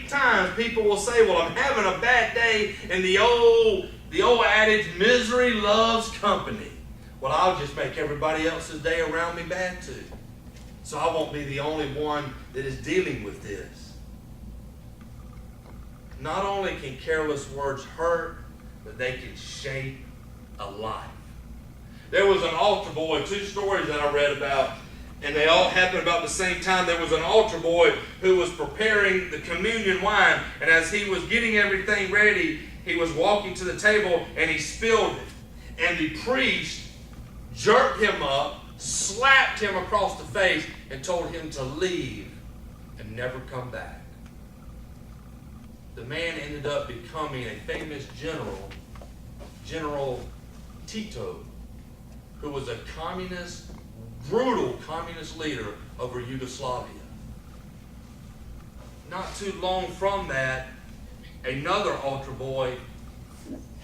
times people will say, well, I'm having a bad day, and the old adage, misery loves company. Well, I'll just make everybody else's day around me bad too. So I won't be the only one that is dealing with this. Not only can careless words hurt, but they can shape a life. There was an altar boy, 2 stories that I read about, and they all happened about the same time. There was an altar boy who was preparing the communion wine, and as he was getting everything ready, he was walking to the table and he spilled it. And the priest jerked him up, slapped him across the face, and told him to leave and never come back. The man ended up becoming a famous general, General Tito, who was a brutal communist leader over Yugoslavia. Not too long from that, another altar boy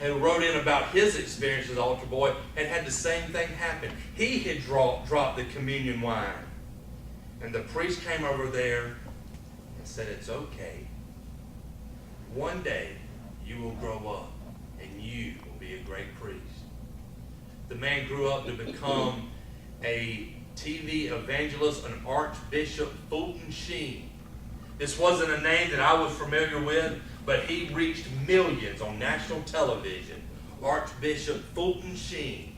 who wrote in about his experience as an altar boy had the same thing happen. He had dropped the communion wine. And the priest came over there and said, it's okay. One day you will grow up and you will be a great priest. The man grew up to become a TV evangelist, an Archbishop Fulton Sheen. This wasn't a name that I was familiar with, but he reached millions on national television. Archbishop Fulton Sheen.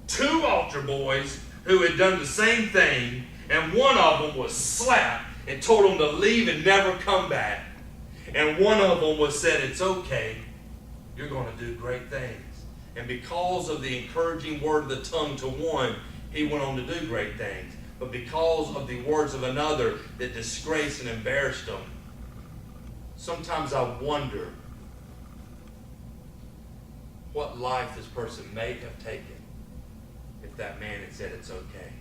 2 altar boys who had done the same thing, and one of them was slapped and told him to leave and never come back. And one of them was said, it's okay, you're going to do great things. And because of the encouraging word of the tongue to one, he went on to do great things. But because of the words of another that disgraced and embarrassed him, sometimes I wonder what life this person may have taken if that man had said it's okay.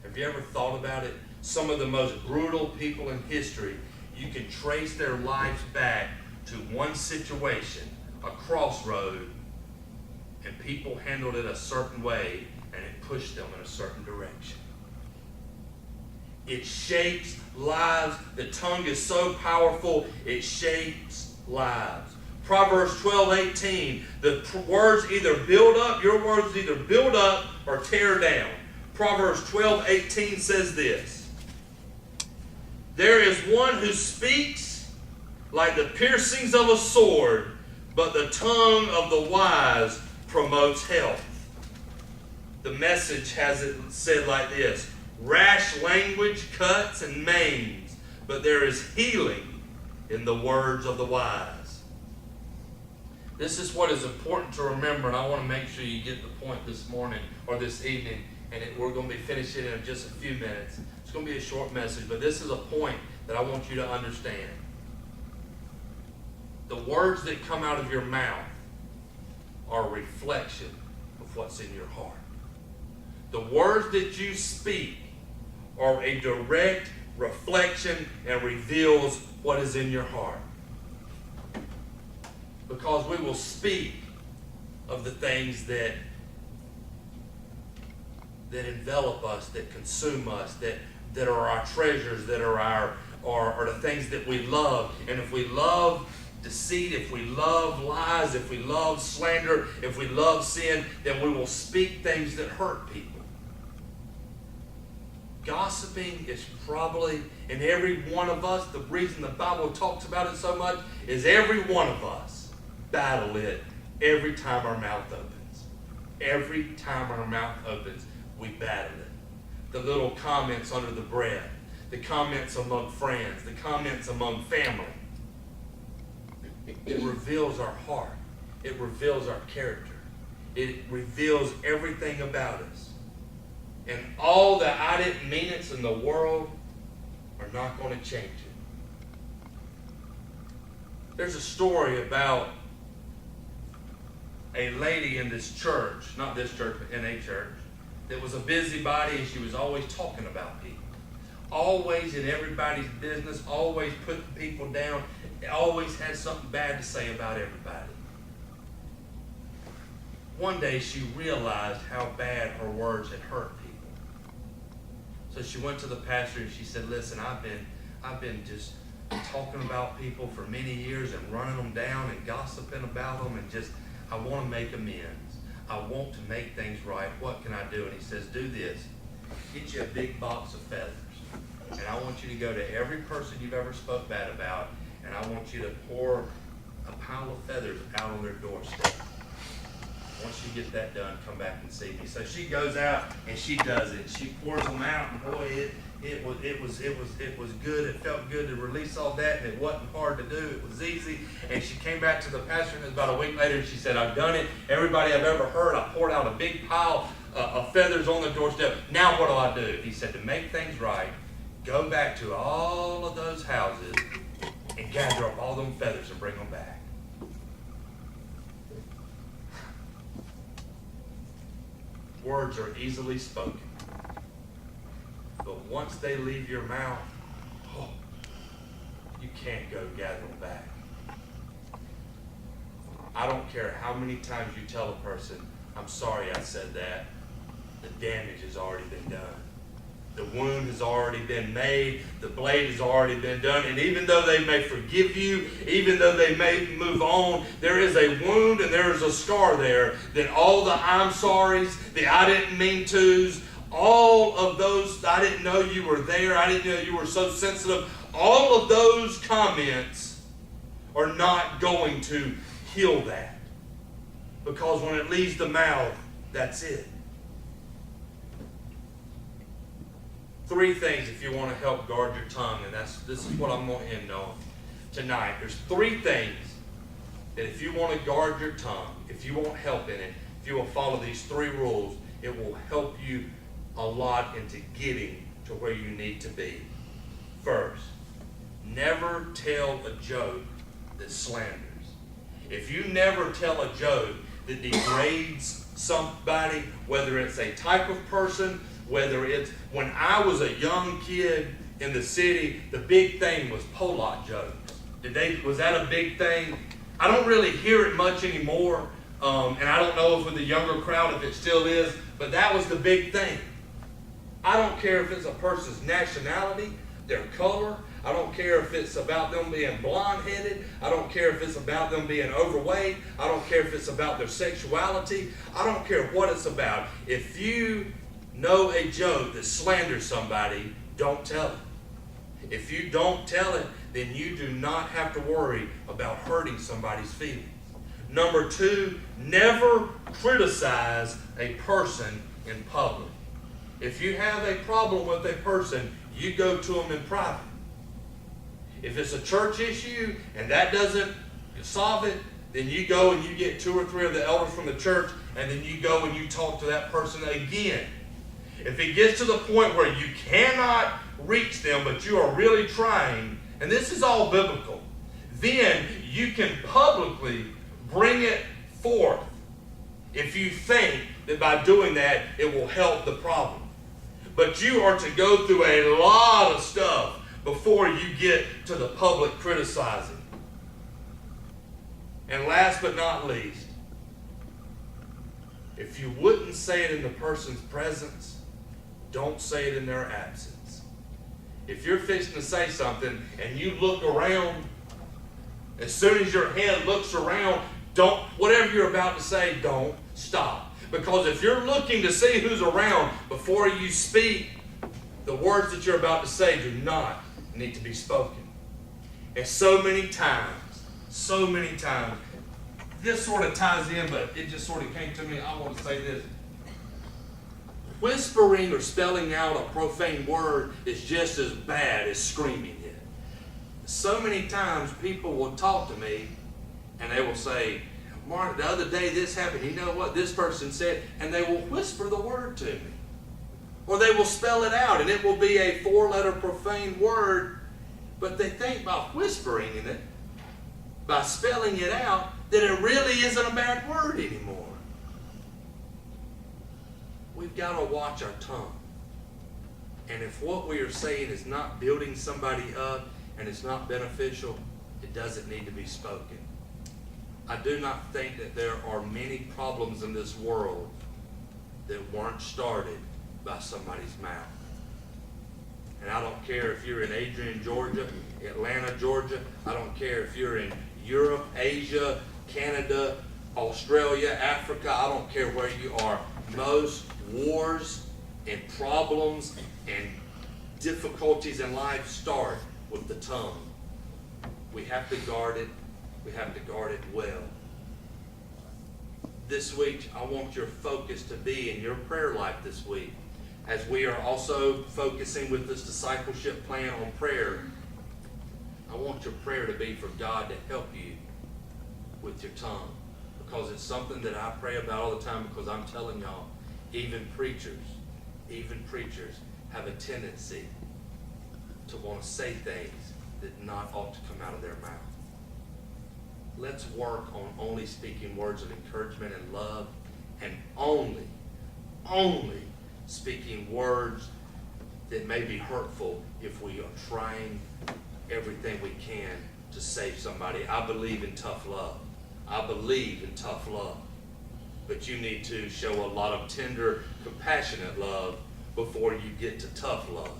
Have you ever thought about it? Some of the most brutal people in history, you can trace their lives back to one situation, a crossroad, and people handled it a certain way, and it pushed them in a certain direction. It shapes lives. The tongue is so powerful, it shapes lives. Proverbs 12:18, the words either build up, your words either build up or tear down. Proverbs 12:18 says this, there is one who speaks like the piercings of a sword, but the tongue of the wise promotes health. The Message has it said like this, rash language cuts and maims, but there is healing in the words of the wise. This is what is important to remember, and I want to make sure you get the point this morning or this evening, and we're going to be finishing in just a few minutes. It's going to be a short message, but this is a point that I want you to understand. The words that come out of your mouth are a reflection of what's in your heart. The words that you speak are a direct reflection and reveals what is in your heart. Because we will speak of the things that envelop us, that consume us, that are our treasures, that are the things that we love. And if we love deceit, if we love lies, if we love slander, if we love sin, then we will speak things that hurt people. Gossiping is probably in every one of us. The reason the Bible talks about it so much is every one of us battle it every time our mouth opens. Every time our mouth opens, we battle it. The little comments under the breath, the comments among friends, the comments among family. It reveals our heart. It reveals our character. It reveals everything about us. And all the I didn't mean it's in the world are not going to change it. There's a story about a lady in this church, not this church, but in a church, that was a busybody, and she was always talking about people. Always in everybody's business, always putting people down, always had something bad to say about everybody. One day she realized how bad her words had hurt people. So she went to the pastor and she said, listen, I've been just talking about people for many years and running them down and gossiping about them and just, I want to make amends. I want to make things right. What can I do? And he says, do this. Get you a big box of feathers. And I want you to go to every person you've ever spoke bad about, and I want you to pour a pile of feathers out on their doorstep. Once you get that done, come back and see me. So she goes out and she does it. She pours them out, and boy, it was good. It felt good to release all that, and it wasn't hard to do. It was easy. And she came back to the pastor, and about a week later, and she said, I've done it. Everybody I've ever heard, I poured out a big pile of feathers on the doorstep. Now what do? He said, to make things right, go back to all of those houses and gather up all them feathers and bring them back. Words are easily spoken, but once they leave your mouth, you can't go gather them back. I don't care how many times you tell a person, I'm sorry I said that, the damage has already been done. The wound has already been made. The blade has already been done. And even though they may forgive you, even though they may move on, there is a wound and there is a scar there. That all the I'm sorries, the I didn't mean to's, all of those, I didn't know you were there, I didn't know you were so sensitive, all of those comments are not going to heal that. Because when it leaves the mouth, that's it. 3 things if you want to help guard your tongue, and this is what I'm going to end on tonight. There's 3 things that if you want to guard your tongue, if you want help in it, if you will follow these 3 rules, it will help you a lot into getting to where you need to be. First, never tell a joke that slanders. If you never tell a joke that degrades somebody, whether it's a type of person, whether it's, when I was a young kid in the city, the big thing was Pollock jokes. Was that a big thing? I don't really hear it much anymore, and I don't know if with the younger crowd if it still is, but that was the big thing. I don't care if it's a person's nationality, their color. I don't care if it's about them being blonde-headed. I don't care if it's about them being overweight. I don't care if it's about their sexuality. I don't care what it's about. If you know a joke that slanders somebody, don't tell it. If you don't tell it, then you do not have to worry about hurting somebody's feelings. Number 2, never criticize a person in public. If you have a problem with a person, you go to them in private. If it's a church issue and that doesn't solve it, then you go and you get 2 or 3 of the elders from the church, and then you go and you talk to that person again. If it gets to the point where you cannot reach them, but you are really trying, and this is all biblical, then you can publicly bring it forth if you think that by doing that it will help the problem. But you are to go through a lot of stuff before you get to the public criticizing. And last but not least, if you wouldn't say it in the person's presence, don't say it in their absence. If you're fixing to say something and you look around, as soon as your head looks around, whatever you're about to say, don't stop. Because if you're looking to see who's around before you speak, the words that you're about to say do not need to be spoken. And so many times, this sort of ties in, but it just sort of came to me. I want to say this. Whispering or spelling out a profane word is just as bad as screaming it. So many times people will talk to me and they will say, Mark, the other day this happened. You know what this person said? And they will whisper the word to me. Or they will spell it out and it will be a 4-letter profane word, but they think by whispering in it, by spelling it out, that it really isn't a bad word anymore. We've got to watch our tongue. And if what we are saying is not building somebody up and it's not beneficial, it doesn't need to be spoken. I do not think that there are many problems in this world that weren't started by somebody's mouth. And I don't care if you're in Adrian, Georgia, Atlanta, Georgia. I don't care if you're in Europe, Asia, Canada, Australia, Africa. I don't care where you are. Most wars and problems and difficulties in life start with the tongue. We have to guard it. We have to guard it well. This week, I want your focus to be in your prayer life this week. As we are also focusing with this discipleship plan on prayer, I want your prayer to be for God to help you with your tongue. Because it's something that I pray about all the time, because I'm telling y'all, even preachers have a tendency to want to say things that not ought to come out of their mouth. Let's work on only speaking words of encouragement and love, and only speaking words that may be hurtful if we are trying everything we can to save somebody. I believe in tough love. But you need to show a lot of tender, compassionate love before you get to tough love.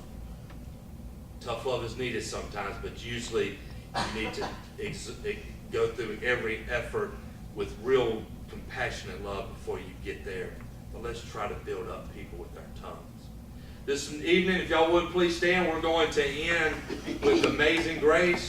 Tough love is needed sometimes, but usually you need to go through every effort with real compassionate love before you get there. But let's try to build up people with our tongues. This evening, if y'all would please stand, we're going to end with Amazing Grace.